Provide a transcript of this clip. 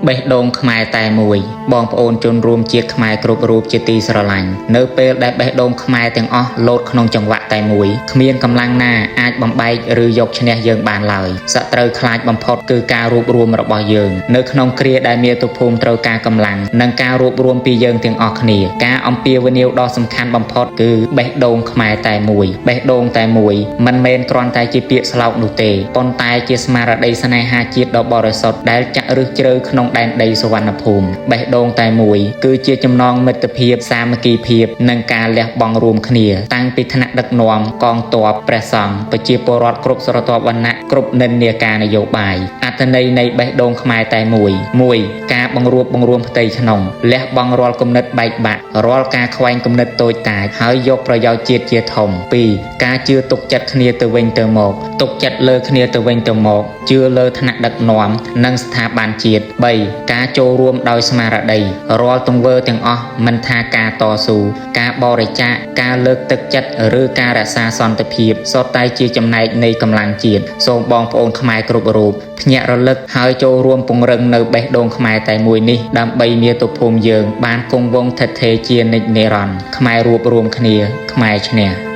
បេះដូងខ្មែរតែមួយបងប្អូនជនរួមជាតិខ្មែរគ្រប់រូបជាទីស្រឡាញ់នៅពេលដែលបេះដូងខ្មែរទាំងអស់លោតក្នុងចង្វាក់តែមួយគ្មានកម្លាំងណាអាចបំបែកឬយកឈ្នះយើងបានឡើយសត្រូវខ្លាចបំផុតគឺការរួបរวมរបស់យើងនៅក្នុងគ្រាដែលមាតុភូមិត្រូវការកម្លាំងនិងការរួបរวมពីយើងទាំងអស់គ្នាការអំពាវនាវដ៏សំខាន់បំផុតគឺបេះដូងខ្មែរតែមួយបេះដូងតែមួយមិនមែនគ្រាន់តែជាពាក្យស្លោកនោះទេប៉ុន្តែជាស្មារតីស្នេហាជាតិដ៏បរិសុទ្ធដែលចាក់ឫសជ្រៅក្នុងដែនដីសុវណ្ណភូមិបេះដូងតែមួយគឺជាចំណងមិត្តភាពសាមគ្គីភាពនិងការលះបង់រួមគ្នាតាំងពីថ្នាក់ដឹកនាំកងទ័ពព្រះសង្ឃប្រជាពលរដ្ឋគ្រប់ស្រទាប់វណ្ណៈគ្រប់និន្នាការនយោបាយអត្ថន័យនៃបេះដូងខ្មែរតែមួយការបង្រួបបង្រួមផ្ទៃក្នុងលះបង់រាល់គំនិតបែកបាក់រាល់ការខ្វែងគំនិតតូចតាចហើយយកប្រយោជន៍ជាតិជាធំ 2. ការជឿទុកចិត្តគ្នាទៅវិញទៅមកទុកចិត្តលើគ្នាទៅវិញទៅមកជឿលើថ្នាក់ដឹកនាំនិងស្ថាប័នជាតិ 3. ការចូលរួមដោយស្មារតីរាល់ទង្វើទាំងអស់មិនថាការតស៊ូការបរិច្ចាគការលើកទឹកចិត្តឬការរក្សាសន្តិភាពសុទ្ធតែជាចំណែកនៃកម្លាំងជាតិសូមបងប្អូនខ្មែរគ្រប់រូបភ្ញាក់រលឹកហើយចូលរួមពង្រឹងនៅបេះដូងខ្មែរតែមួយនេះដើម្បីមាតុភូមិយើងបានគង់វង្សឋិតថេរជានិច្ចនិរន្តរ៍ខ្មែររួបរวมគ្នាខ្មែរឈ្នះ